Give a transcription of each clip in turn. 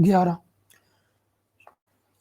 11।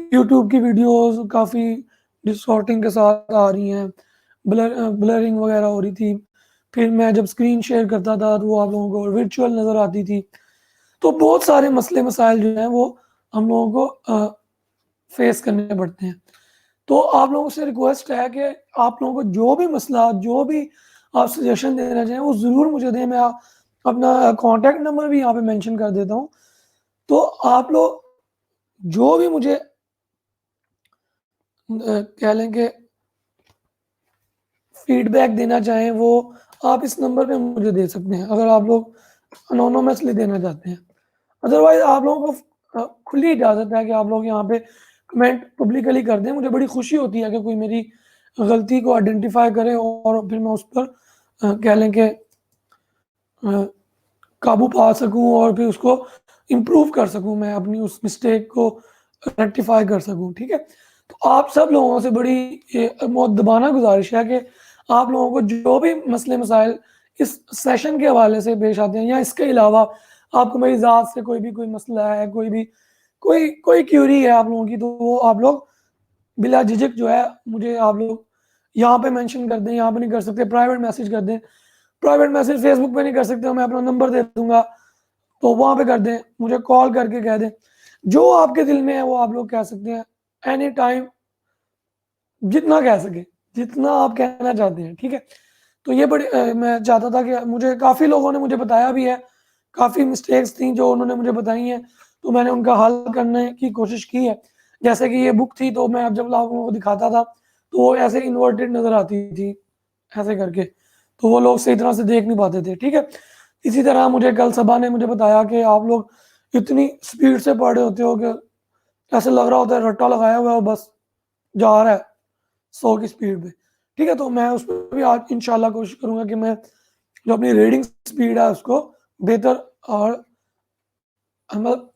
YouTube کی videos کافی distorting کے ساتھ آ رہی ہیں، بلرنگ وغیرہ ہو رہی تھی، پھر میں جب اسکرین شیئر کرتا تھا تو وہ آپ لوگوں کو ورچوئل نظر آتی تھی، تو بہت سارے مسئلے مسائل جو ہیں وہ ہم لوگوں کو فیس کرنے پڑتے ہیں۔ تو آپ لوگوں سے ریکویسٹ ہے کہ آپ لوگوں کو جو بھی مسئلہ، جو بھی آپ سجیشن دینا چاہیں وہ ضرور مجھے دیں۔ میں اپنا کانٹیکٹ نمبر بھی یہاں پہ مینشن کر دیتا ہوں، تو آپ لوگ جو بھی مجھے کہہ لیں کہ فیڈ بیک دینا چاہیں وہ آپ اس نمبر پہ مجھے دے سکتے ہیں، اگر آپ لوگ انونیمسلی دینا چاہتے ہیں۔ ادروائز آپ لوگوں کو کھلی اجازت ہے کہ آپ لوگ یہاں پہ کمنٹ پبلکلی کر دیں۔ مجھے بڑی خوشی ہوتی ہے کہ کوئی میری غلطی کو آئیڈینٹیفائی کرے اور پھر میں اس پر کہہ لیں کہ قابو پا سکوں اور پھر اس کو امپروو کر سکوں، میں اپنی اس مسٹیک کو ریکٹیفائی کر سکوں، ٹھیک ہے۔ تو آپ سب لوگوں سے بڑی مؤدبانہ گزارش ہے کہ آپ لوگوں کو جو بھی مسئلے مسائل اس سیشن کے حوالے سے پیش آتے ہیں یا اس کے علاوہ آپ کو میری ذات سے کوئی مسئلہ ہے، کوئی کیوری ہے آپ لوگوں کی، تو وہ آپ لوگ بلا جھجک جو ہے مجھے آپ لوگ یہاں پہ مینشن کر دیں۔ یہاں پہ نہیں کر سکتے، پرائیویٹ میسج کر دیں۔ پرائیویٹ میسج فیس بک پہ نہیں کر سکتے، میں اپنا نمبر دے دوں گا تو وہاں پہ کر دیں، مجھے کال کر کے کہہ دیں، جو آپ کے دل میں ہے وہ آپ لوگ کہہ سکتے ہیں اینی ٹائم، جتنا کہہ سکے، جتنا آپ کہنا چاہتے ہیں، ٹھیک ہے۔ تو یہ بڑی میں چاہتا تھا کہ مجھے کافی لوگوں نے مجھے بتایا بھی ہے، کافی مسٹیکس تھیں جو انہوں نے مجھے بتائی ہیں، تو میں نے ان کا حل کرنے کی کوشش کی ہے۔ جیسے کہ یہ بک تھی تو میں اب جب لوگوں کو دکھاتا تھا تو وہ ایسے انورٹڈ نظر آتی تھی ایسے کر کے، تو وہ لوگ صحیح طرح سے دیکھ نہیں پاتے تھے، ٹھیک ہے۔ اسی طرح مجھے کل صبح نے مجھے بتایا کہ آپ لوگ اتنی سپیڈ سے پڑھ رہے ہوتے ہو کہ ایسے لگ رہا ہوتا ہے رٹا لگایا ہوا ہے بس جا رہا ہے 100 کی سپیڈ پہ، ٹھیک ہے۔ تو میں اس پہ بھی آج انشاءاللہ کوشش کروں گا کہ میں جو اپنی ریڈنگ سپیڈ ہے اس کو بہتر اور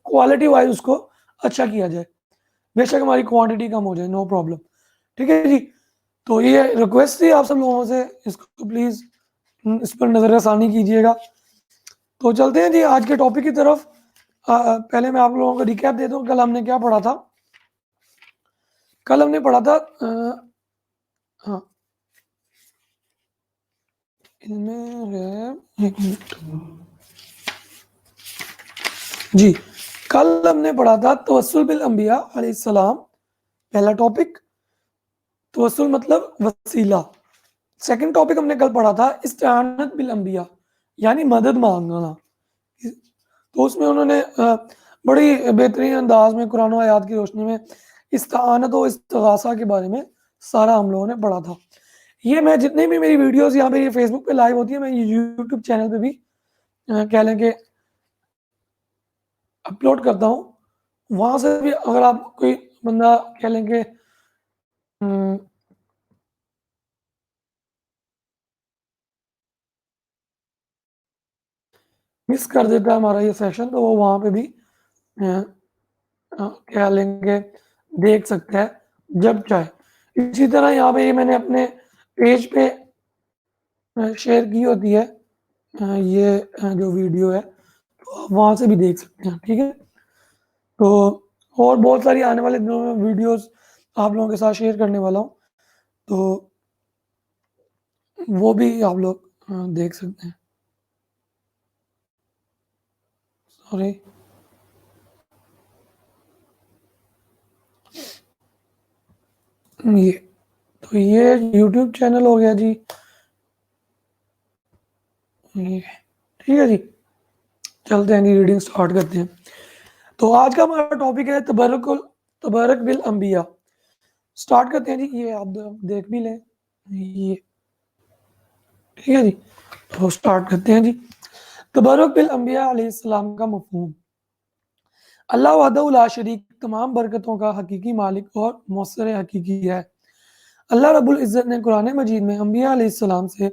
کوالٹی وائز اس کو اچھا کیا جائے، بے شک ہماری کوانٹٹی کم ہو جائے، نو پرابلم، ٹھیک ہے جی۔ تو یہ ریکویسٹ تھی آپ سب لوگوں سے، اس کو پلیز اس پر نظر ثانی کیجیے گا۔ تو چلتے ہیں جی آج کے ٹاپک کی طرف۔ پہلے میں آپ لوگوں کو ریکیپ دے دوں، کل ہم نے کیا پڑھا تھا۔ کل ہم نے پڑھا تھا ہاں جی، کل ہم نے پڑھا تھا توسل بالانبیاء علیہ السلام، پہلا ٹاپک توسل مطلب وسیلہ۔ سیکنڈ ٹاپک ہم نے کل پڑھا تھا استعانت بالانبیاء یعنی مدد مانگنا، تو اس میں انہوں نے بڑی بہترین انداز میں قرآن و آیات کی روشنی میں استعانت و استغاثہ کے بارے میں سارا ہم لوگوں نے پڑھا تھا۔ یہ میں جتنے بھی میری ویڈیوز یہاں پہ یہ فیس بک پہ لائیو ہوتی ہے، میں یہ یوٹیوب چینل پہ بھی کہہ لیں کہ اپلوڈ کرتا ہوں، وہاں سے بھی اگر آپ کوئی بندہ کہہ لیں کہ مس کر دیتا ہے ہمارا یہ سیشن، تو وہ وہاں پہ بھی کہہ لیں کہ دیکھ سکتا ہے جب چاہے۔ اسی طرح یہاں پہ یہ میں نے اپنے پیج پہ شیئر کی ہوتی ہے یہ جو ویڈیو ہے، تو آپ وہاں سے بھی دیکھ سکتے ہیں، ٹھیک ہے۔ تو اور بہت ساری آنے والے دنوں میں ویڈیوز آپ لوگوں کے ساتھ شیئر کرنے والا ہوں، تو وہ بھی آپ لوگ دیکھ سکتے ہیں۔ سوری یہ تو یہ یوٹیوب چینل ہو گیا جی، ٹھیک ہے جی۔ چلتے ہیں جی، ریڈنگ سٹارٹ کرتے ہیں۔ تو آج کا ہمارا ٹاپک ہے تبرک بالانبیاء۔ سٹارٹ کرتے ہیں جی، یہ آپ دیکھ بھی لیں یہ، ٹھیک ہے جی۔ تو سٹارٹ کرتے ہیں جی۔ تبرک بالانبیاء علیہ السلام کا مفہوم: اللہ وحدہ لا شریک تمام برکتوں کا حقیقی مالک اور مؤثر حقیقی ہے۔ اللہ رب العزت نے قرآن مجید میں انبیاء علیہ السلام سے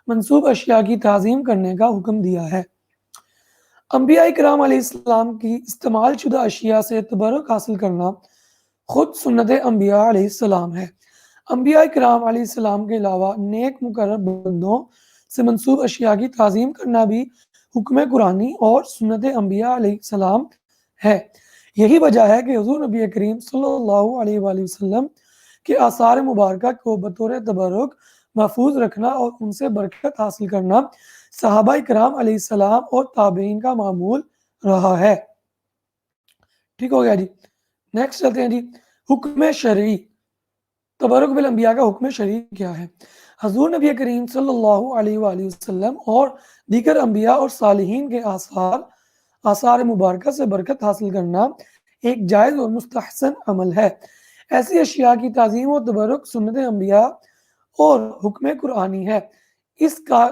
منسوب اشیاء کی تعظیم کرنے کا حکم دیا ہے۔ انبیاء کرام علیہ السلام کی استعمال شدہ اشیاء سے تبرک حاصل کرنا خود سنت انبیاء علیہ السلام ہے۔ انبیاء کرام علیہ السلام کے علاوہ نیک مقرر بندوں سے منسوب اشیاء کی تعظیم کرنا بھی حکم قرآنی اور سنت انبیاء علیہ السلام ہے۔ یہی وجہ ہے کہ حضور نبی کریم صلی اللہ علیہ وآلہ وسلم کے آثار مبارکہ کو بطور تبرک محفوظ رکھنا اور ان سے برکت حاصل کرنا صحابہ کرام علیہ السلام اور تابعین کا معمول رہا ہے۔ ٹھیک ہو گیا جی، نیکسٹ چلتے ہیں جی، حکم شرعی، تبرک بالانبیاء کا حکم شرعی کیا ہے؟ حضور نبی کریم صلی اللہ علیہ وآلہ وسلم اور دیگر انبیاء اور صالحین کے آثار مبارکہ سے برکت حاصل کرنا ایک جائز اور مستحسن عمل ہے۔ ایسی اشیاء کی تعظیم و تبرک سنت انبیاء اور حکم قرآنی ہے۔ اس کا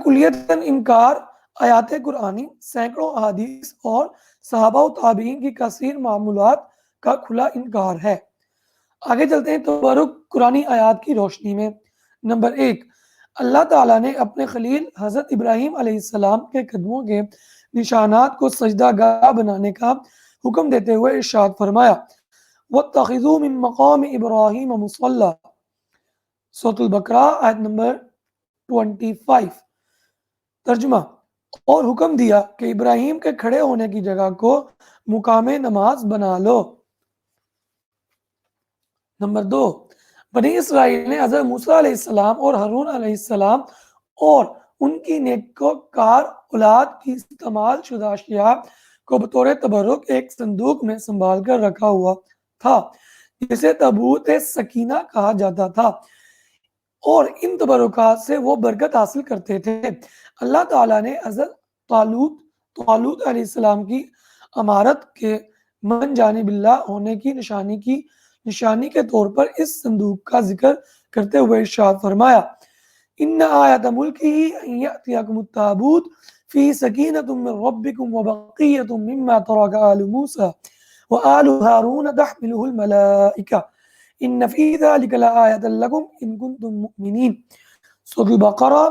کلیتاً انکار آیات قرآنی، سینکڑوں احادیث اور صحابہ و تابعین کی کثیر معمولات کا کھلا انکار ہے۔ آگے چلتے ہیں تبرک قرآنی آیات کی روشنی میں۔ نمبر 1، اللہ تعالیٰ نے اپنے خلیل حضرت ابراہیم علیہ السلام کے قدموں کے نشانات کو سجدہ گاہ بنانے کا حکم دیتے ہوئے ارشاد فرمایا، وَاتَّخِذُوا مِن مَقَامِ إِبْرَاهِيمَ مُصَلًّى، سورۃ البقرہ آیت نمبر 25۔ ترجمہ، اور حکم دیا کہ ابراہیم کے کھڑے ہونے کی جگہ کو مقام نماز بنا لو۔ نمبر 2، بنی اسرائیل نے حضرت موسیٰ علیہ السلام اور ہارون علیہ السلام اور ان کی نیکوکار اولاد کی استعمال شدہ اشیاء کو بطور تبرک ایک صندوق میں سنبھال کر رکھا ہوا تھا جسے تابوت سکینہ کہا جاتا تھا، اور ان تبرکات سے وہ برکت حاصل کرتے تھے۔ اللہ تعالیٰ نے حضرت طالوت علیہ السلام کی امارت کے من جانب اللہ ہونے کی نشانی کے طور پر اس صندوق کا ذکر کرتے ہوئے ارشاد فرمایا، ان آیت ملکہ ان یأتیکم التابوت فی سکینۃ من ربکم وبقیۃ مما ترک آل موسیٰ وآل ہارون تحملہ الملائکہ ان فی ذلک لآیۃ لکم ان کنتم مؤمنین، سورۃ البقرہ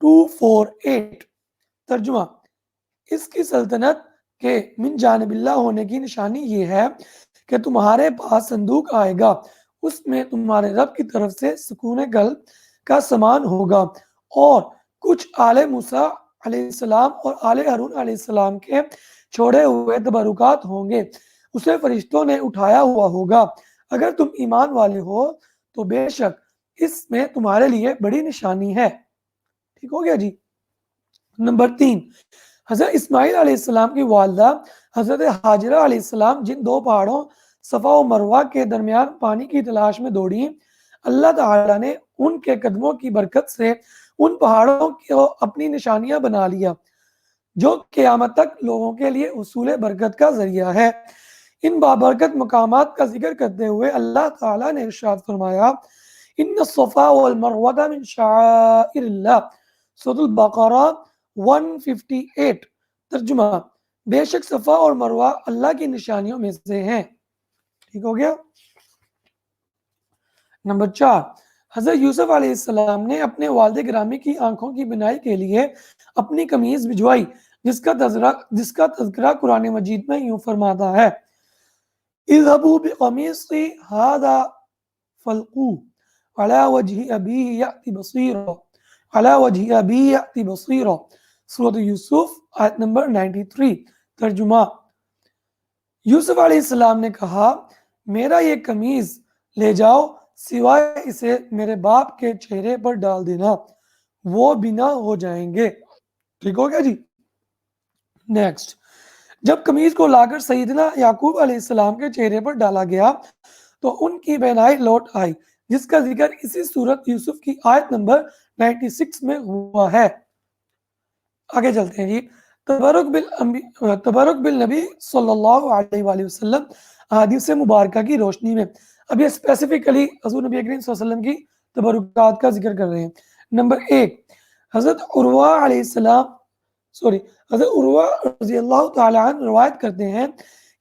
248۔ ترجمہ، اس کی سلطنت کے من جانب اللہ ہونے کی نشانی یہ ہے کہ تمہارے پاس صندوق آئے گا، اس میں تمہارے رب کی طرف سے سکون قلب کا سامان ہوگا، اور کچھ آل موسیٰ علیہ السلام اور آل ہارون علیہ السلام کے چھوڑے ہوئے تبرکات ہوں گے، اسے فرشتوں نے اٹھایا ہوا ہوگا۔ اگر تم ایمان والے ہو تو بے شک اس میں تمہارے لیے بڑی نشانی ہے۔ ٹھیک ہو گیا جی۔ نمبر 3، حضرت اسماعیل علیہ السلام کی والدہ حضرت ہاجرہ علیہ السلام جن دو پہاڑوں صفا و مروہ کے درمیان پانی کی تلاش میں دوڑیں، اللہ تعالیٰ نے ان کے قدموں کی برکت سے ان پہاڑوں کو اپنی نشانیاں بنا لیا، جو قیامت تک لوگوں کے لیے حصول برکت کا ذریعہ ہے۔ ان بابرکت مقامات کا ذکر کرتے ہوئے اللہ تعالیٰ نے ارشاد فرمایا، ان الصفا والمروہ من شعائر اللہ، سورۃ البقرہ 158۔ ترجمہ، بے شک صفا اور مروہ اللہ کی نشانیوں میں سے ہیں۔ ٹھیک ہو گیا۔ نمبر 4، حضرت یوسف علیہ السلام نے اپنے والد گرامی کی آنکھوں کی بینائی کے لیے اپنی قمیض بھجوائی، جس کا تذکرہ قرآن مجید میں یوں فرماتا ہے، اذهبوا بقميصي هذا فالقوه على وجه أبيه يأتي بصيرا، سورۃ یوسف آیت نمبر 93۔ ترجمہ، یوسف علیہ السلام نے کہا، میرا یہ قمیض لے جاؤ سوائے اسے میرے باپ کے چہرے پر ڈال دینا، وہ بنا ہو جائیں گے۔ ٹھیک ہو گیا جی۔ نیکسٹ، جب قمیض کو لا کر سیدنا یعقوب علیہ السلام کے چہرے پر ڈالا گیا تو ان کی بینائی لوٹ آئی، جس کا ذکر اسی سورۃ یوسف کی آیت نمبر 96 میں ہوا ہے۔ آگے چلتے ہیں جی، تبرک بالنبی صلی اللہ علیہ وآلہ وسلم احادیث مبارکہ کی روشنی میں۔ اب یہ اسپیسیفکلی حضور نبی کریم صلی اللہ علیہ وسلم کی تبرکات کا ذکر کر رہے ہیں۔ نمبر 1، حضرت حضرت عروہ رضی اللہ تعالیٰ عنہ روایت کرتے ہیں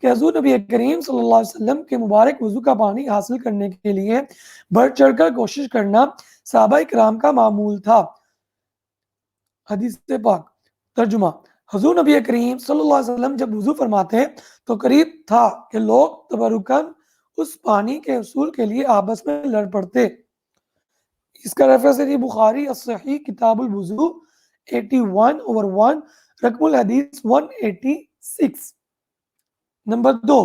کہ حضور نبی کریم صلی اللہ علیہ وسلم کے مبارک وضو کا پانی حاصل کرنے کے لیے بڑھ چڑھ کر کوشش کرنا صحابہ کرام کا معمول تھا۔ حدیث پاک۔ ترجمہ، حضور نبی کریم صلی اللہ علیہ وسلم جب وضو فرماتے تو قریب تھا کہ لوگ تبرکاً اس پانی کے حصول کے لیے آپس میں لڑ پڑتے۔ اس کا ریفرنس ہے جی بخاری الصحیح کتاب الوضو 81/1 رقم الحدیث 186۔ نمبر 2،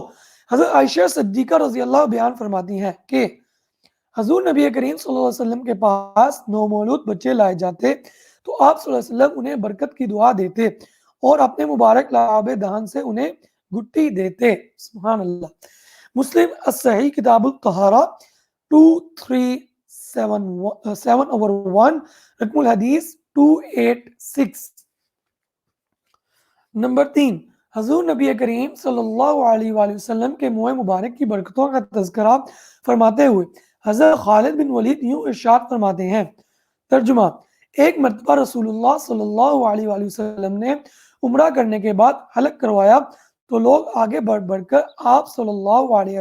حضرت عائشہ صدیقہ رضی اللہ بیان فرماتی ہیں کہ حضور نبی کریم صلی اللہ علیہ وسلم کے پاس نومولود بچے لائے جاتے تو آپ صلی اللہ علیہ وسلم انہیں برکت کی دعا دیتے اور اپنے مبارک لعاب دہن سے انہیں گٹی دیتے۔ سبحان اللہ۔ مسلم الصحیح کتاب الطہارہ 23/7/1 رقم الحدیث 286۔ نمبر 3، حضور نبی کریم صلی اللہ علیہ وآلہ وسلم کے منہ مبارک کی برکتوں کا تذکرہ فرماتے ہوئے حضرت خالد بن ولید یوں ارشاد فرماتے ہیں، ترجمہ، ایک مرتبہ رسول اللہ صلی اللہ علیہ وآلہ وسلم نے عمرہ کرنے کے بعد حلق کروایا تو لوگ آگے بڑھ بڑھ کر آپ صلی اللہ علیہ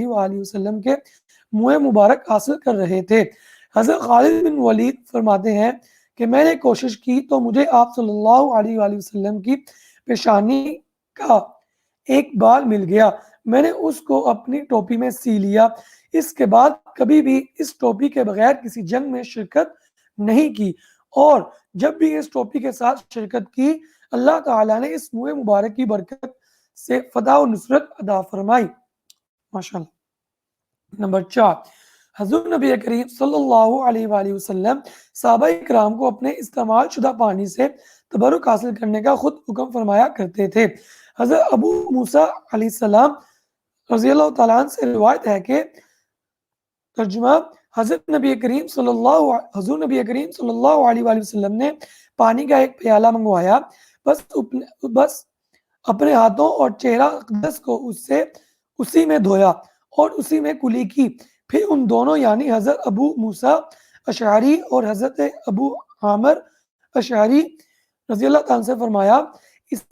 وآلہ وسلم کے منہ مبارک حاصل کر رہے تھے۔ حضرت خالد بن ولید فرماتے ہیں کہ میں نے کوشش کی تو مجھے آپ صلی اللہ علیہ وآلہ وسلم کی پیشانی کا ایک بال مل گیا، میں نے اس کو اپنی ٹوپی میں سی لیا۔ اس کے بعد کبھی بھی اس ٹوپی کے بغیر کسی جنگ میں شرکت نہیں کی، اور جب بھی اس ٹوپی کے ساتھ شرکت کی اللہ تعالیٰ نے اس منہ مبارک کی برکت سے فتح و نصرت عطا فرمائی۔ ماشاءاللہ۔ نمبر 4، حضور نبی کریم صلی اللہ علیہ وآلہ وسلم صحابہ کرام کو اپنے استعمال شدہ پانی سے تبرک حاصل کرنے کا خود حکم فرمایا کرتے تھے۔ حضرت ابو موسیٰ علیہ السلام رضی اللہ تعالیٰ عنہ سے روایت ہے کہ ترجمہ، حضور نبی کریم صلی اللہ علیہ وآلہ وسلم نے پانی کا ایک پیالہ منگوایا، بس اپنے ہاتھوں اور چہرہ اقدس کو اسی میں دھویا اور اسی میں کلی کی، پھر ان دونوں یعنی حضرت ابو موسیٰ اشعری اور حضرت ابو عامر اشعری رضی اللہ تعالیٰ سے فرمایا، اس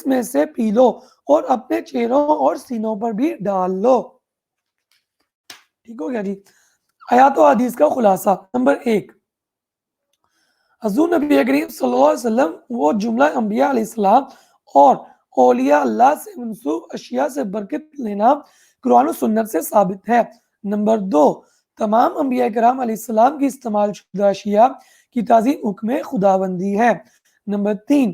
میں سے پی لو اور اپنے چہروں اور سینوں پر بھی ڈال لو۔ ٹھیک ہو گیا جی۔ آیات و حدیث کا خلاصہ۔ نمبر 1، حضور نبی کریم صلی اللہ علیہ وسلم وہ جملہ انبیاء علیہ السلام اور اولیاء اللہ سے منسوب اشیاء سے برکت لینا قرآن و سنت سے ثابت ہے۔ نمبر 2، تمام انبیاء کرام علیہ السلام کی استعمال شدہ اشیاء کی تعظیم حکم خداوندی ہے۔ نمبر 3،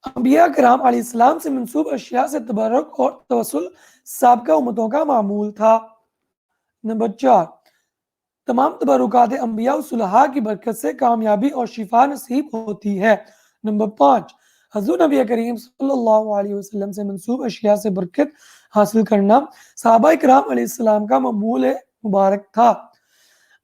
انبیاء کرام علیہ السلام سے منسوب اشیاء سے تبرک اور توسل سابقہ امتوں کا معمول تھا۔ نمبر 4، تمام تبرکات انبیاء و صلحاء کی برکت سے کامیابی اور شفا نصیب ہوتی ہے۔ نمبر 5، حضور نبی کریم صلی اللہ علیہ وسلم سے منسوب اشیاء سے برکت حاصل کرنا صحابہ کرام علیہ السلام کا معمول مبارک تھا۔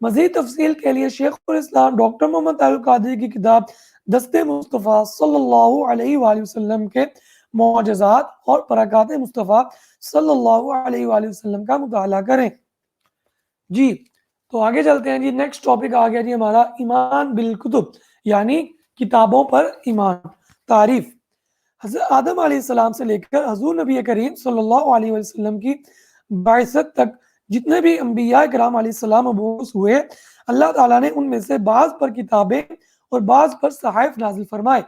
مزید تفصیل کے لیے شیخ الاسلام ڈاکٹر محمد طاہر القادری کی کتاب دست مصطفیٰ صلی اللہ علیہ وآلہ وسلم کے معجزات اور برکات مصطفیٰ صلی اللہ علیہ وآلہ وسلم کا مطالعہ کریں۔ جی تو آگے چلتے ہیں جی، نیکسٹ ٹاپک آ گیا جی ہمارا ایمان بالکتب، یعنی کتابوں پر ایمان۔ تعریف، حضرت آدم علیہ السلام سے لے کر حضور نبی کریم صلی اللہ علیہ وسلم کی بعثت تک جتنے بھی انبیاء کرام علیہ السلام مبعوث ہوئے، اللہ تعالیٰ نے ان میں سے بعض پر کتابیں اور بعض پر صحائف نازل فرمائے۔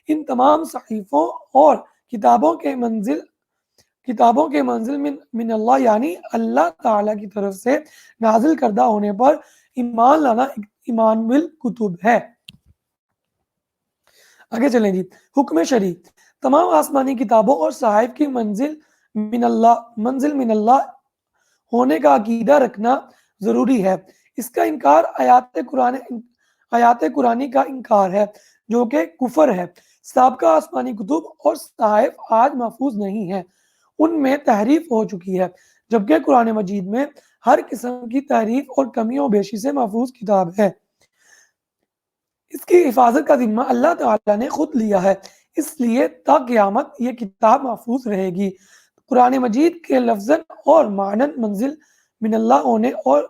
ان تمام صحیفوں اور کتابوں کے منزل من اللہ یعنی اللہ تعالیٰ کی طرف سے نازل کردہ ہونے پر ایمان لانا ایمان بالکتب ہے۔ آگے چلیں جی، حکم شرعی، تمام آسمانی کتابوں اور صحائف کی منزل من اللہ ہونے کا عقیدہ رکھنا ضروری ہے۔ اس کا انکار آیات قرآنی کا انکار ہے جو کہ کفر ہے۔ سابقہ آسمانی کتب اور صحائف آج محفوظ نہیں ہیں، ان میں تحریف ہو چکی ہے، جبکہ قرآن مجید میں ہر قسم کی تحریف اور کمیوں بیشی سے محفوظ کتاب ہے۔ اس کی حفاظت کا ذمہ اللہ تعالیٰ نے خود لیا ہے، اس لیے تا قیامت یہ کتاب محفوظ رہے گی۔ قرآن مجید کے لفظاً اور معناً منزل من اللہ ہونے اور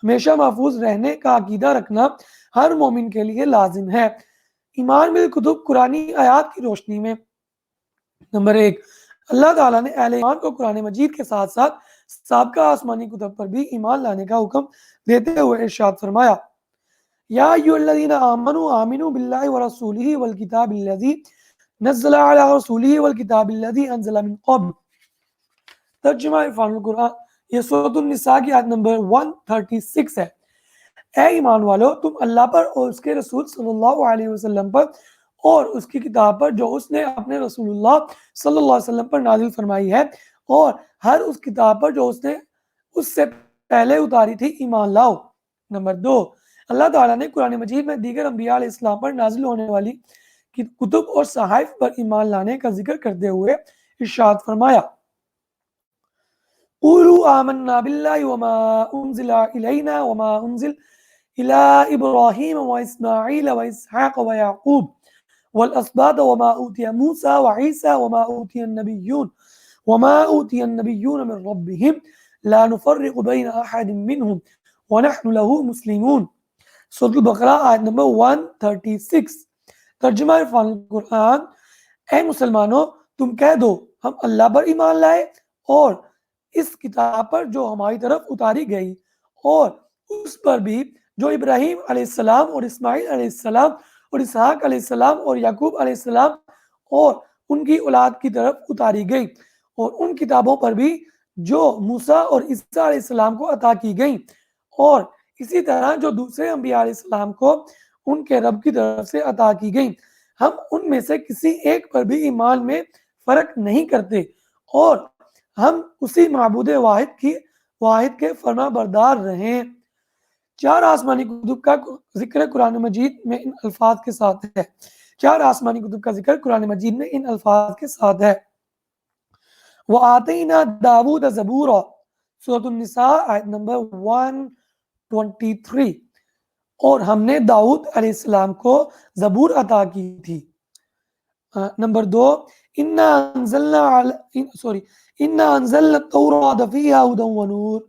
ہمیشہ محفوظ رہنے کا عقیدہ رکھنا ہر مومن کے لیے لازم ہے۔ ایمان بالکتب قرآنی آیات کی روشنی میں، نمبر 1، اللہ تعالیٰ نے اہل ایمان کو قرآن مجید کے ساتھ ساتھ سابقہ آسمانی کتب پر بھی ایمان لانے کا حکم دیتے ہوئے ارشاد فرمایا، یا ایھا الذین آمنوا آمنوا باللہ ورسولہ والکتاب الذی نزل علی رسولہ والکتاب الذی انزل من قبل۔ ترجمہ عرفان القرآن، یہ سورۃ النساء کی آیت نمبر 136 ہے۔ اے ایمان والو، تم اللہ پر اور اس کے رسول صلی اللہ علیہ وسلم پر اور اس کی کتاب پر جو اس نے اپنے رسول اللہ صلی اللہ علیہ وسلم پر نازل فرمائی ہے، اور ہر اس کتاب پر جو اس نے اس سے پہلے اتاری تھی ایمان لاؤ۔ نمبر 2، اللہ تعالیٰ نے قرآن مجید میں دیگر انبیاء علیہ السلام پر نازل ہونے والی کتب اور صحائف پر ایمان لانے کا ذکر کرتے ہوئے ارشاد فرمایا، قولوا آمنا باللہ وما انزل الینا وما انزل الی ابراہیم واسماعیل واسحاق ویعقوب والاسباط وما اوتی موسیٰ وعیسیٰ وما اوتی النبیون من ربهم لا نفرق بین احد منہم ونحن له مسلمون۔ سورۃ البقرہ آیت نمبر 136۔ ترجمہ عرفان القرآن، اے مسلمانوں، تم کہہ دو ہم اللہ پر ایمان لائے اور اس کتاب پر جو ہماری طرف اتاری گئی، اور اس پر بھی جو ابراہیم علیہ السلام اور اسماعیل علیہ السلام اور اسحاق علیہ السلام اور یعقوب علیہ السلام اور ان کی اولاد کی طرف اتاری گئی، اور ان کتابوں پر بھی جو موسیٰ اور عیسیٰ علیہ السلام کو عطا کی گئیں، اور اسی طرح جو دوسرے انبیاء علیہ السلام کو ان کے رب کی طرف سے عطا کی گئیں، ہم ان میں سے کسی ایک پر بھی ایمان میں فرق نہیں کرتے، اور ہم اسی معبود واحد کے فرما بردار رہیں۔ 4 آسمانی کتب کا ذکر قرآن مجید میں ان الفاظ کے ساتھ ہے۔ 4 آسمانی کتب کا ذکر قرآن مجید میں ان الفاظ کے ساتھ ہے۔ وَآتَيْنَا دَاوُودَ زَبُورًا، سورۃ النساء آیت نمبر 123۔ اور ہم نے داؤد علیہ السلام کو زبور عطا کی تھی۔ نمبر 2، اِنَّا أَنزَلْنَا التَّوْرَاةَ فِيهَا هُدًى وَنُورٌ،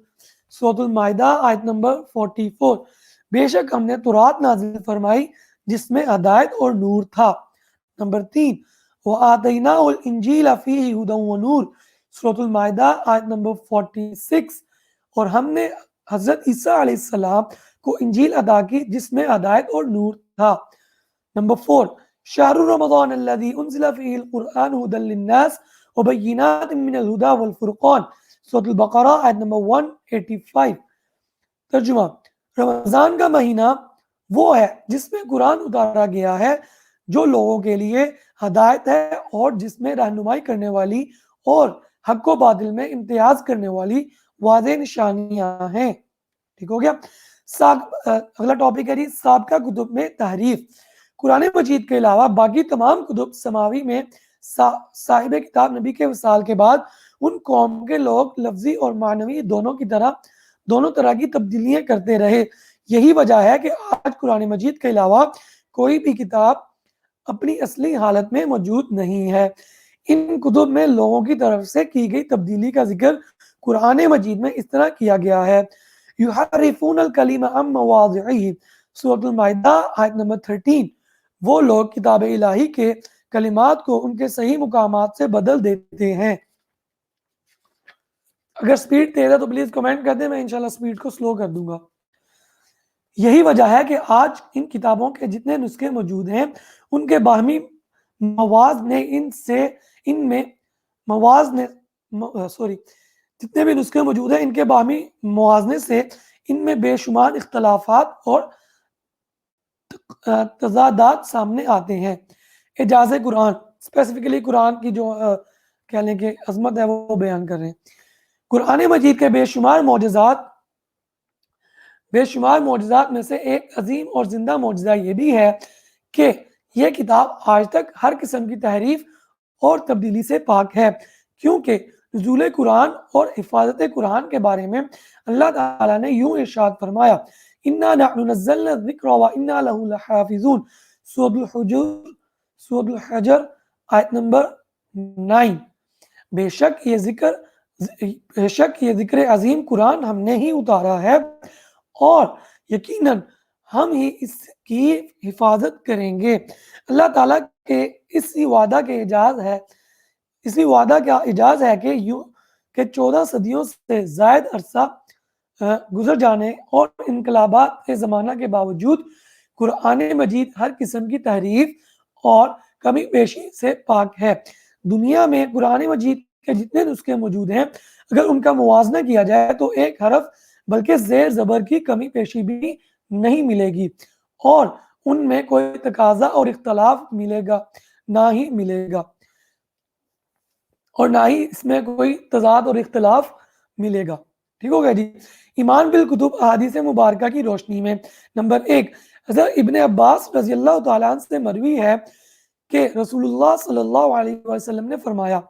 سورۃ المائدہ آیت نمبر 44۔ بے شک ہم نے تورات نازل فرمائی جس میں ہدایت اور نور تھا۔ نمبر 3، وَآتَيْنَاهُ الْإِنْجِيلَ فِيهِ هُدًى وَنُورٌ، سورۃ المائدہ آیت نمبر 46۔ اور ہم نے حضرت عیسیٰ علیہ السلام کو انجیل عطا کی جس میں ہدایت اور نور تھا۔ نمبر 4، شہر رمضان الذی انزل فیہ القرآن ھدی للناس وبینات من الہدی والفرقان، سورۃ البقرہ آیت نمبر 185۔ ترجمہ، رمضان کا مہینہ وہ ہے جس میں قرآن اتارا گیا ہے جو لوگوں کے لیے ہدایت ہے اور جس میں رہنمائی کرنے والی اور حق و باطل میں امتیاز کرنے والی واضح نشانیاں ہیں۔ ٹھیک ہو گیا۔ اگلا ٹاپک ہے سابقہ کتب میں تحریف۔ قرآن مجید کے علاوہ باقی تمام کتب سماوی میں صاحب کتاب نبی کے وصال کے بعد ان قوم کے لوگ لفظی اور معنوی دونوں طرح کی تبدیلیاں کرتے رہے۔ یہی وجہ ہے کہ آج قرآن مجید کے علاوہ کوئی بھی کتاب اپنی اصلی حالت میں موجود نہیں ہے۔ ان کتب میں لوگوں کی طرف سے کی گئی تبدیلی کا ذکر قرآن مجید میں اس طرح کیا گیا ہے، یحرفون الکلم عن مواضعہ، سورۃ المائدہ آیت نمبر 13۔ وہ لوگ کتاب الہی کے کلمات کو ان کے صحیح مقامات سے بدل دیتے ہیں۔ اگر سپیڈ تیز ہے تو پلیز کمنٹ کر دیں، میں انشاءاللہ سپیڈ کو سلو کر دوں گا۔ یہی وجہ ہے کہ آج ان کتابوں کے جتنے نسخے موجود ہیں ان کے باہمی جتنے بھی نسخے موجود ہیں ان کے باہمی موازنے سے ان میں بے شمار اختلافات اور تضادات سامنے آتے ہیں۔ اعجاز قرآن، اسپیسیفکلی قرآن کی جو کہہ لیں کہ عظمت ہے وہ بیان کر رہے ہیں۔ قرآن مجید کے بے شمار معجزات میں سے ایک عظیم اور زندہ معجزہ یہ بھی ہے کہ یہ کتاب آج تک ہر قسم کی تحریف اور تبدیلی سے پاک ہے، کیونکہ نزول قرآن اور حفاظت قرآن کے بارے میں اللہ تعالیٰ نے یوں ارشاد فرمایا، اِنَّا نَحْنُ نَزَّلْنَا الذِّكْرَ وَإِنَّا لَهُ لَحَافِظُونَ، سورۃ الحجر آیت نمبر 9۔ بے شک یہ ذکر عظیم قرآن ہم نے ہی اتارا ہے اور یقیناً ہم ہی اس کی حفاظت کریں گے۔ اللہ تعالیٰ کے اسی وعدہ کا اعجاز ہے کہ 14 صدیوں سے زائد عرصہ گزر جانے اور انقلابات کے زمانہ کے باوجود قرآن مجید ہر قسم کی تحریف اور کمی بیشی سے پاک ہے۔ دنیا میں قرآن مجید کہ جتنے نسخے موجود ہیں اگر ان کا موازنہ کیا جائے تو ایک حرف بلکہ زیر زبر کی کمی پیشی بھی نہیں ملے گی اور ان میں کوئی تقاضا اور اختلاف ملے گا نہ ہی ملے گا اور نہ ہی اس میں کوئی تضاد اور اختلاف ملے گا. ٹھیک ہو گیا جی. ایمان بالکتب احادیث مبارکہ کی روشنی میں نمبر 1 حضرت ابن عباس رضی اللہ تعالیٰ عنہ سے مروی ہے کہ رسول اللہ صلی اللہ علیہ وسلم نے فرمایا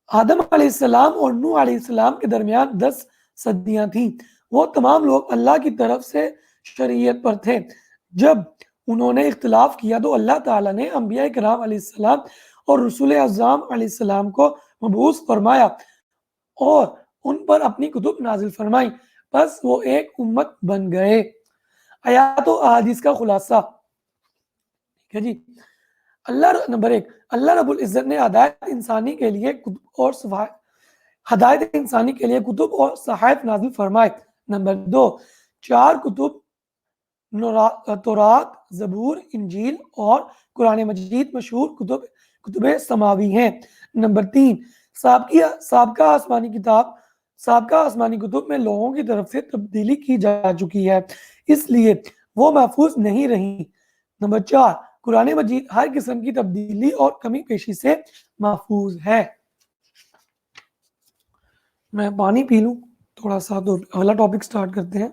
آدم علیہ السلام اور نوح علیہ السلام کے درمیان 10 صدیاں تھیں. وہ تمام لوگ اللہ کی طرف سے شریعت پر تھے. جب انہوں نے اختلاف کیا تو اللہ تعالیٰ نے انبیاء کرام علیہ السلام اور رسول اعظام علیہ السلام کو مبعوث فرمایا اور ان پر اپنی کتب نازل فرمائی. بس وہ ایک امت بن گئے. آیات و احادیث کا خلاصہ. ٹھیک ہے جی. نمبر 1 اللہ رب العزت نے ہدایت انسانی کے لیے کتب اور صحائف نازل فرمائے. نمبر 2 4 کتب تورات، زبور، انجیل اور قرآن مجید مشہور کتب سماوی ہیں. نمبر 3 سابقہ آسمانی کتب میں لوگوں کی طرف سے تبدیلی کی جا چکی ہے اس لیے وہ محفوظ نہیں رہی. نمبر 4 قرآن مجید ہر قسم کی تبدیلی اور کمی پیشی سے محفوظ ہے. میں پانی پی لوں تھوڑا سا تو اگلا ٹاپک سٹارٹ کرتے ہیں.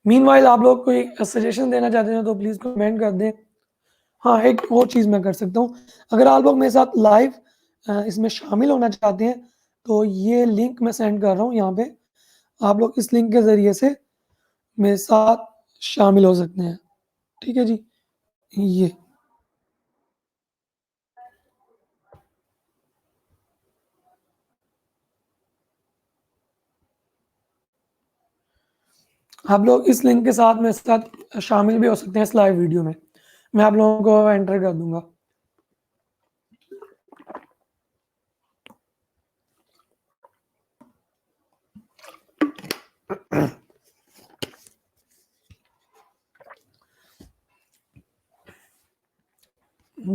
مین وائل آپ لوگ کوئی سجیشن دینا چاہتے ہیں تو پلیز کمنٹ کر دیں. ہاں ایک اور چیز میں کر سکتا ہوں, اگر آپ لوگ میرے ساتھ لائیو اس میں شامل ہونا چاہتے ہیں تو یہ لنک میں سینڈ کر رہا ہوں یہاں پہ, آپ لوگ اس لنک کے ذریعے سے میرے ساتھ شامل ہو سکتے ہیں. ٹھیک ہے جی. یہ آپ لوگ اس لنک کے ساتھ میرے ساتھ شامل بھی ہو سکتے ہیں اس لائیو ویڈیو میں. میں آپ لوگوں کو انٹر کر دوں گا.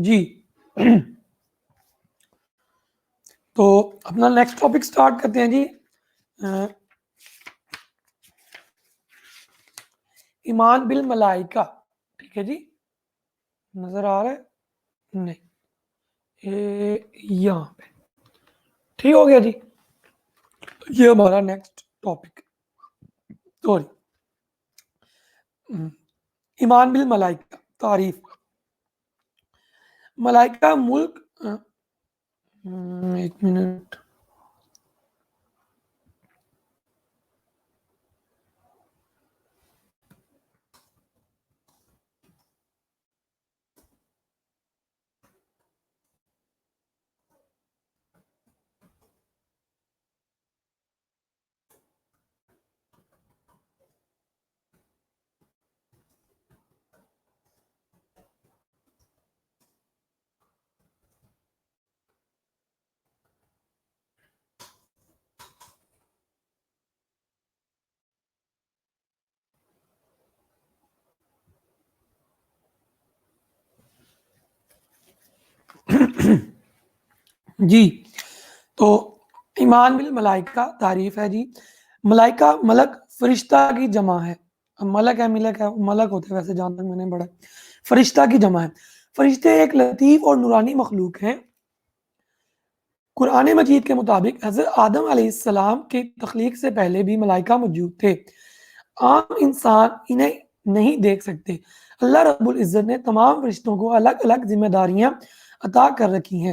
جی تو اپنا نیکسٹ ٹاپک سٹارٹ کرتے ہیں جی. ایمان بالملائکہ. ٹھیک ہے جی, نظر آ رہا ہے نہیں یہاں پہ. ٹھیک ہو گیا جی. یہ ہمارا نیکسٹ ٹاپک. سوری, ایمان بالملائکہ تعریف. ملائکہ ملک ایک منٹ. جی تو ایمان بالملائکہ تعریف ہے جی. ملائکہ ملک فرشتہ کی جمع ہے. ملک ہے ملک ہوتے ہیں ویسے جہاں تک میں نے پڑھا, فرشتہ کی جمع ہے. فرشتے ایک لطیف اور نورانی مخلوق ہیں. قرآن مجید کے مطابق حضرت آدم علیہ السلام کی تخلیق سے پہلے بھی ملائکہ موجود تھے. عام انسان انہیں نہیں دیکھ سکتے. اللہ رب العزت نے تمام فرشتوں کو الگ الگ ذمہ داریاں عطا کر رکھی ہیں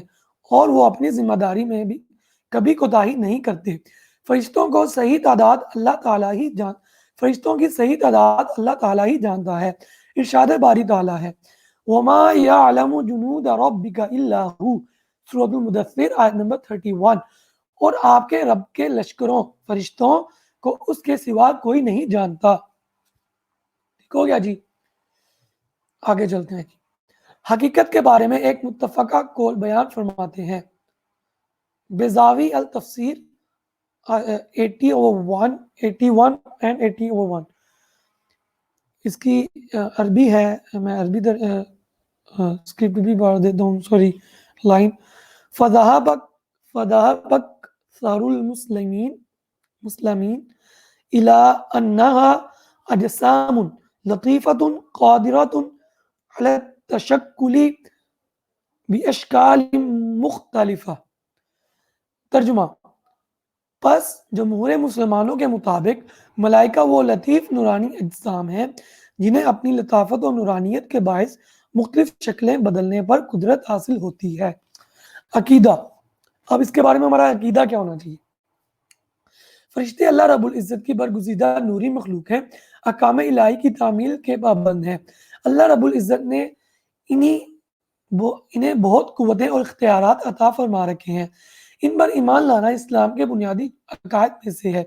اور وہ اپنی ذمہ داری میں بھی کبھی کوتاہی نہیں کرتے. فرشتوں کی صحیح تعداد اللہ تعالیٰ ہی جانتا ہے. ارشاد باری تعالیٰ ہے وَمَا يَعْلَمُ جُنُودَ رَبِّكَ إِلَّا هُ, سورۃ المدثر آیت نمبر 31. اور آپ کے رب کے لشکروں فرشتوں کو اس کے سوا کوئی نہیں جانتا. ٹھیک ہو گیا جی. آگے چلتے ہیں. حقیقت کے بارے میں ایک متفقہ قول بیان فرماتے ہیں. بیضاوی التفسیر 81 and 81. اس کی عربی ہے, میں عربی اسکرپٹ بھی پڑھ دیتا ہوں، سوری لائن. فذهبت ثار المسلمین إلى أنها أجسام لطيفة قادرة على التشكل بأشكال مختلفة. ترجمہ: پس جمہور مسلمانوں کے مطابق ملائکہ وہ لطیف نورانی اجسام ہیں جنہیں اپنی لطافت و نورانیت کے باعث مختلف شکلیں بدلنے پر قدرت حاصل ہوتی ہے. عقیدہ. اب اس کے بارے میں ہمارا عقیدہ کیا ہونا چاہیے؟ فرشتے اللہ رب العزت کی برگزیدہ نوری مخلوق ہیں، احکام الہی کی تعمیل کے پابند ہیں. اللہ رب العزت نے انہیں بہت قوتیں اور اختیارات عطا فرما رکھے ہیں. ان پر ایمان لانا اسلام کے بنیادی عقائد میں سے ہے.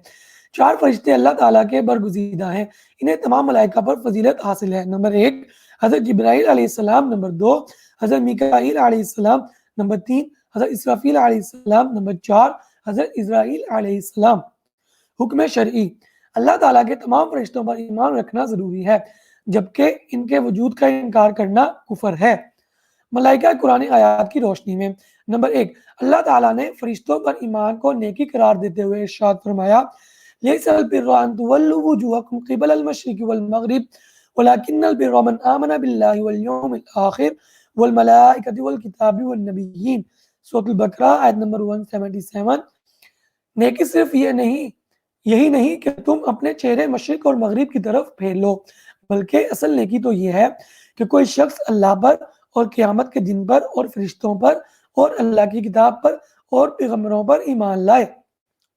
4 فرشتے اللہ تعالیٰ کے برگزیدہ ہیں، انہیں تمام ملائکہ پر فضیلت حاصل ہے. نمبر 1 حضرت جبرائیل علیہ السلام. نمبر 2 حضرت میکائیل علیہ السلام. نمبر 3 حضرت اسرافیل علیہ السلام. نمبر 4 حضرت اسرائیل علیہ السلام. حکم شرعی: اللہ تعالیٰ کے تمام فرشتوں پر ایمان رکھنا ضروری ہے، جبکہ ان کے وجود کا انکار کرنا کفر ہے. ملائکہ قرآن آیات کی روشنی میں. نمبر 1 اللہ تعالیٰ نے فرشتوں پر ایمان کو نیکی قرار دیتے ہوئے ارشاد فرمایا: لَيْسَ الْبِرُّ أَن تُوَلُّوا وُجُوهَكُمْ قِبَلَ الْمَشْرِقِ وَالْمَغْرِبِ وَلَكِنَّ الْبِرَّ مَنْ آمَنَ بِاللَّهِ وَالْيَوْمِ الْآخِرِ وَالْمَلَائِكَةِ وَالْكِتَابِ وَالنَّبِيِّينَ. سورۃ البقرہ آیت نمبر 177. نیکی صرف یہی نہیں کہ تم اپنے چہرے مشرق اور مغرب کی طرف پھیر لو، بلکہ اصل نیکی تو یہ ہے کہ کوئی شخص اللہ پر اور قیامت کے دن پر اور فرشتوں پر اور اللہ کی کتاب پر اور پیغمبروں پر ایمان لائے.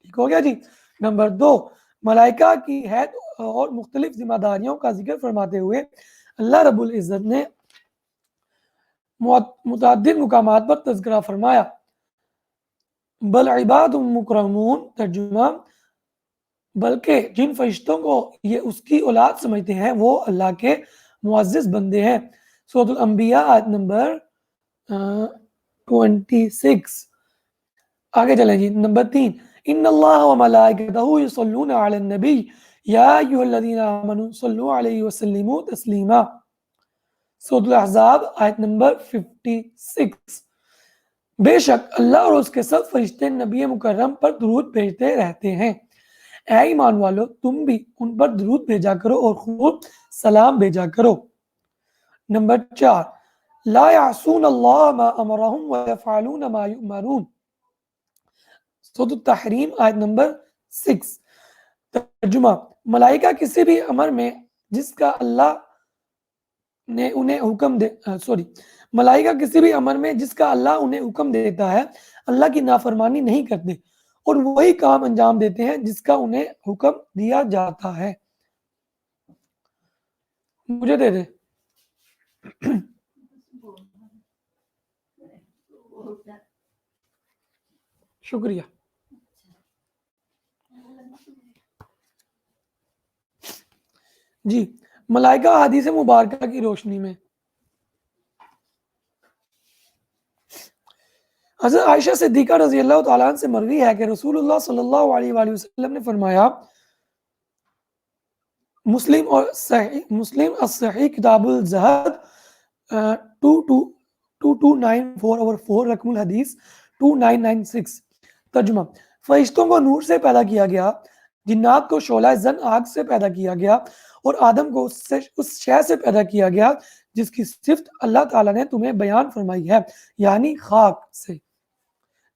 ٹھیک ہو گیا جی. نمبر 2 ملائکہ کی حید اور مختلف ذمہ داریوں کا ذکر فرماتے ہوئے اللہ رب العزت نے متعدد مقامات پر تذکرہ فرمایا: بل عباد مکرمون. ترجمہ: بلکہ جن فرشتوں کو یہ اس کی اولاد سمجھتے ہیں وہ اللہ کے معزز بندے ہیں. سورۃ الانبیاء آیت نمبر 26. آگے چلیں جی. نمبر 3 ان اللہ و ملائکتہ یصلون علی النبی یا ایھا الذین آمنوا صلوا علیہ وسلموا تسلیما. سورۃ الاحزاب آیت نمبر 56. بے شک اللہ اور اس کے سب فرشتے نبی مکرم پر درود بھیجتے رہتے ہیں. اے ایمان والو تم بھی ان پر درود بھیجا کرو اور خوب سلام بھیجا کرو. نمبر 4 لا یعصون اللہ ما امرہم ویفعلون ما یؤمرون. سورۃ التحریم آیت نمبر 6. ترجمہ: ملائکہ کسی بھی امر میں جس کا اللہ نے انہیں حکم دیتا ہے اللہ کی نافرمانی نہیں کرتے اور وہی کام انجام دیتے ہیں جس کا انہیں حکم دیا جاتا ہے. مجھے دے دے. شکریہ. جی ملائکہ حدیث مبارکہ کی روشنی میں. حضرت عائشہ صدیقہ رضی اللہ تعالیٰ عنہ سے مروی ہے کہ رسول اللہ صلی اللہ علیہ وآلہ وسلم نے فرمایا: مسلم الصحیح کتاب الزہد 2294 رقم الحدیث 2996. ترجمہ: فرشتوں کو نور سے پیدا کیا گیا، جنات کو شعلہ زن آگ سے پیدا کیا گیا اور آدم کو اس شے سے پیدا کیا گیا جس کی صفت اللہ تعالیٰ نے تمہیں بیان فرمائی ہے، یعنی خاک سے.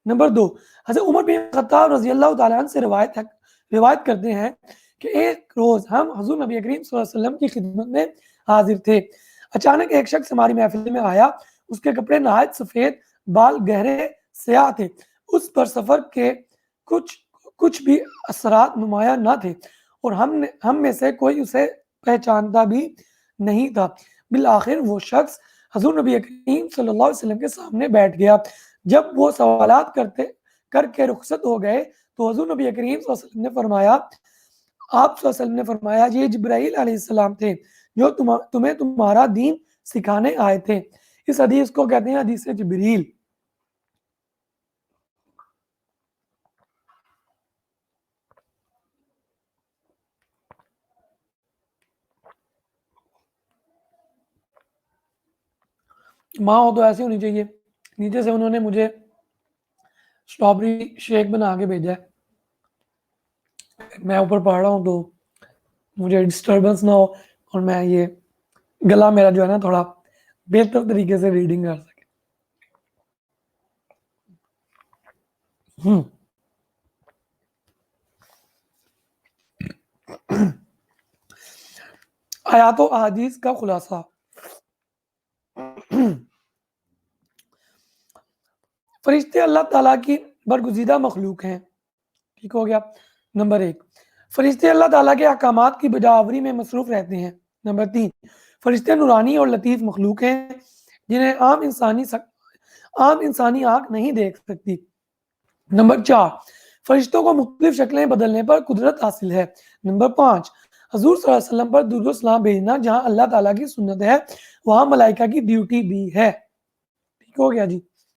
نمبر 2 حضرت عمر بن خطاب رضی اللہ تعالیٰ عنہ سے روایت کرتے ہیں کہ ایک روز ہم حضور نبی کریم صلی اللہ علیہ وسلم کی خدمت میں حاضر تھے. اچانک ایک شخص ہماری محفل میں آیا. اس کے کپڑے نہایت سفید، بال گہرے سیاہ تھے. اس پر سفر کے کچھ بھی اثرات نمایاں نہ تھے اور ہم میں سے کوئی اسے پہچانتا بھی نہیں تھا. بالآخر وہ شخص حضور نبی کریم صلی اللہ علیہ وسلم کے سامنے بیٹھ گیا. جب وہ سوالات کر کے رخصت ہو گئے تو حضور نبی کریم صلی اللہ علیہ وسلم نے فرمایا آپ صلی اللہ علیہ وسلم نے فرمایا یہ جبرائیل علیہ السلام تھے جو تمہیں تمہارا دین سکھانے آئے تھے. اس حدیث کو کہتے ہیں حدیث جبریل. ماں ہو تو ایسی ہونی چاہیے. نیچے سے انہوں نے مجھے اسٹرابری شیک بنا کے بھیجا ہے. میں اوپر پڑھ رہا ہوں تو مجھے ڈسٹربنس نہ ہو اور میں یہ گلا میرا جو ہے نا تھوڑا بہتر طریقے سے ریڈنگ کر سکے. آیات و احادیث کا خلاصہ. فرشتے اللہ تعالیٰ کی برگزیدہ مخلوق ہیں. ٹھیک ہو گیا. نمبر 1، فرشتے اللہ تعالیٰ کے احکامات کی بجاوری میں مصروف رہتے ہیں. نمبر 3، فرشتے نورانی اور لطیف مخلوق ہیں جنہیں عام انسانی آنکھ نہیں دیکھ سکتی. نمبر 4، فرشتوں کو مختلف شکلیں بدلنے پر قدرت حاصل ہے. نمبر 5، حضور صلی اللہ علیہ وسلم پر درود و سلام بھیجنا جہاں اللہ تعالیٰ کی سنت ہے وہاں ملائکہ کی ڈیوٹی بھی ہے. ٹھیک ہو گیا جی.